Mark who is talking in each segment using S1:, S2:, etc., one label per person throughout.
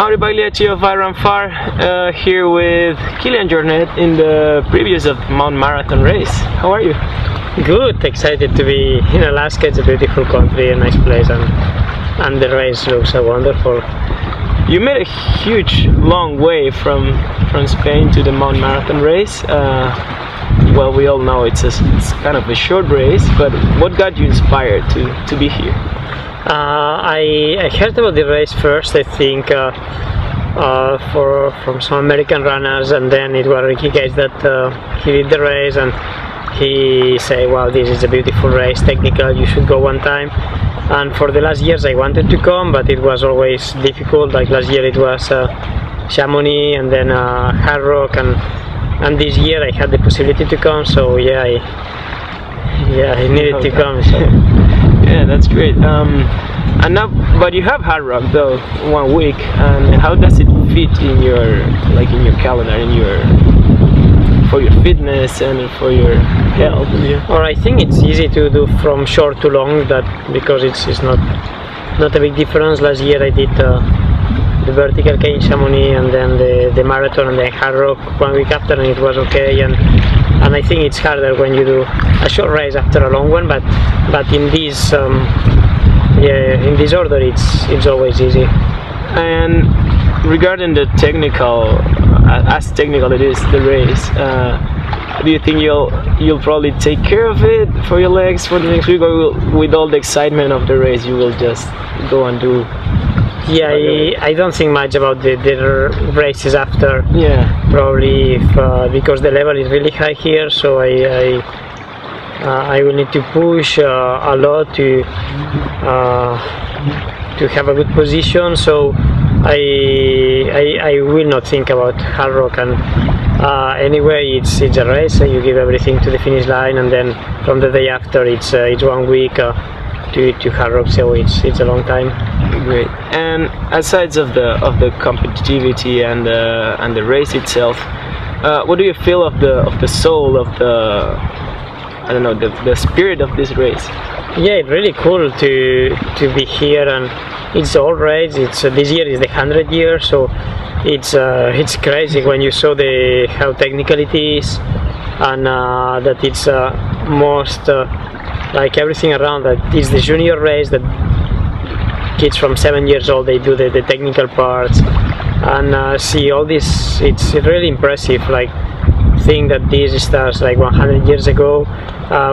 S1: Howdy Bagliacci of I Run Far, here with Kilian Jornet in the previews of Mount Marathon race. How are you?
S2: Good, excited to be in Alaska. It's a beautiful country, a nice place, and the race looks wonderful.
S1: You made a huge, long way from Spain to the Mount Marathon race. Well, we all know it's kind of a short race, but what got you inspired to be here?
S2: I heard about the race first, I think, from some American runners, and then it was Ricky Gates that he did the race, and he said, wow, this is a beautiful race, technical, you should go one time. And for the last years I wanted to come, but it was always difficult. Like last year it was Chamonix, and then Hard Rock, and this year I had the possibility to come, so yeah, I needed to come. So.
S1: Yeah, that's great. And now, but you have Hard Rock though, 1 week, and how does it fit in your calendar, for your fitness and for your health?
S2: Yeah. Or I think it's easy to do from short to long, because it's not a big difference. Last year I did the vertical K in Chamonix, and then the marathon, and then Hard Rock 1 week after, and it was okay. And I think it's harder when you do a short race after a long one, but in this in this order it's always easy.
S1: And regarding the technical, as technical it is, the race, do you think you'll probably take care of it for your legs for the next week, or with all the excitement of the race you will just go and do?
S2: Yeah, I don't think much about the races after.
S1: Yeah,
S2: probably because the level is really high here, so I will need to push a lot to have a good position. So I will not think about Hard Rock, and anyway it's a race. You give everything to the finish line, and then from the day after it's 1 week to Hard Rock, so it's a long time.
S1: Great. And aside of the competitivity and the race itself, what do you feel of the soul of the spirit of this race?
S2: Yeah, it's really cool to be here, and it's all race. This year is the 100th year, so it's crazy when you saw how technical it is, and that it's most like everything around that is the junior race, that kids from 7 years old, they do the technical parts, and see all this. It's really impressive. Like, think that this starts like 100 years ago.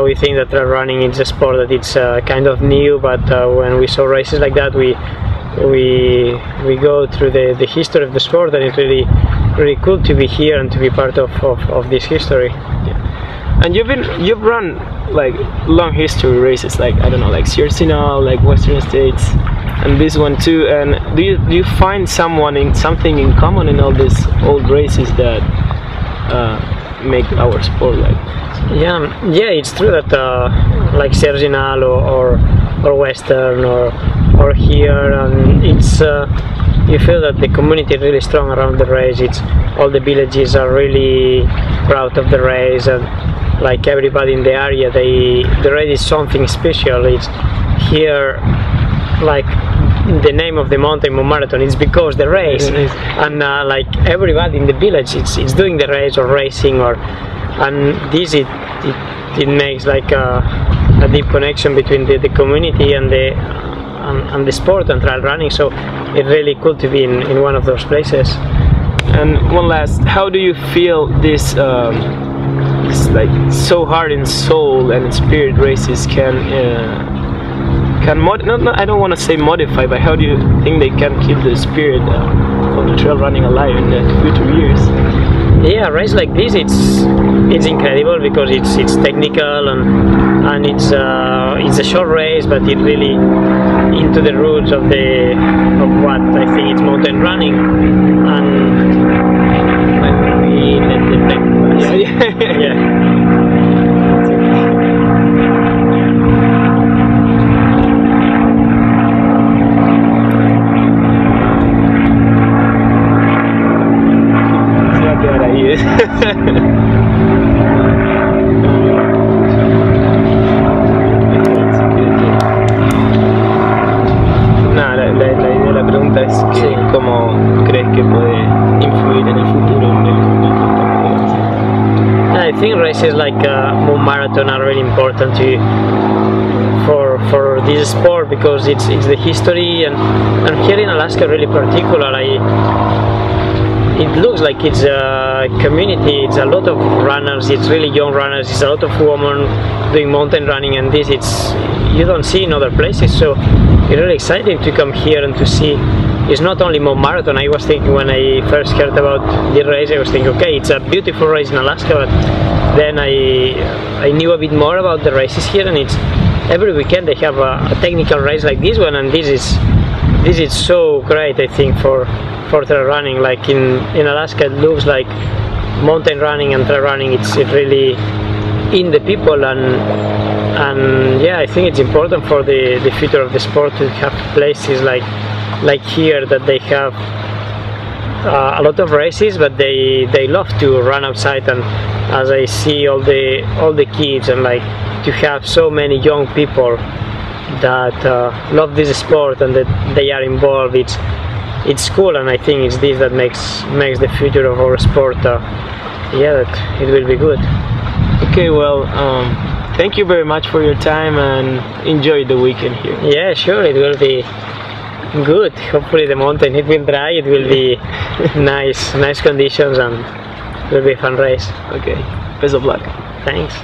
S2: We think that running is a sport that it's kind of new, but when we saw races like that, we go through the history of the sport, and it's really cool to be here and to be part of this history.
S1: Yeah. And you've run like long history races, like I don't know, like Sierra, like Western States, and this one too. And do you find something in common in all these old races that make our sport like?
S2: Yeah, it's true that like Serginal or Western or here, and it's you feel that the community is really strong around the race. It's all the villages are really proud of the race, and like everybody in the area, the race is something special. It's here, like the name of the mountain, Mount Marathon, is because the race, and like everybody in the village, it's doing the race or racing, and this it makes like a deep connection between the community and the sport and trail running. So it's really cool to be in one of those places.
S1: And one last, how do you feel this like so hard in soul and spirit races can I don't want to say modify, but how do you think they can keep the spirit of the trail running alive in the future years?
S2: Yeah, a race like this, it's incredible because it's technical, and it's a short race, but it really into the roots of what I think it's mountain running, and we let the tech pass. Yeah.
S1: La pregunta es que, como ¿cómo crees que puede influir en el futuro del campo?
S2: I think races like moon marathon are really important for this sport, because it's the history, and here in Alaska really particular. It looks like it's a community, it's a lot of runners, it's really young runners, it's a lot of women doing mountain running, and you don't see in other places, so it's really exciting to come here and to see. It's not only Mount Marathon. I was thinking when I first heard about the race, I was thinking, okay, it's a beautiful race in Alaska, but then I knew a bit more about the races here, and it's every weekend they have a technical race like this one, and this is so great, I think, for trail running. Like in Alaska, it looks like mountain running and trail running, it's really in the people, and yeah, I think it's important for the future of the sport to have places like here, that they have a lot of races, but they love to run outside. And as I see all the kids, and like to have so many young people that love this sport and that they are involved, it's cool, and I think it's this that makes the future of our sport, yeah, that it will be good.
S1: Okay, well, thank you very much for your time, and enjoy the weekend here.
S2: Yeah, sure, it will be good. Hopefully the mountain, it will dry, it will be nice conditions, and it will be a fun race.
S1: Okay, best of luck.
S2: Thanks.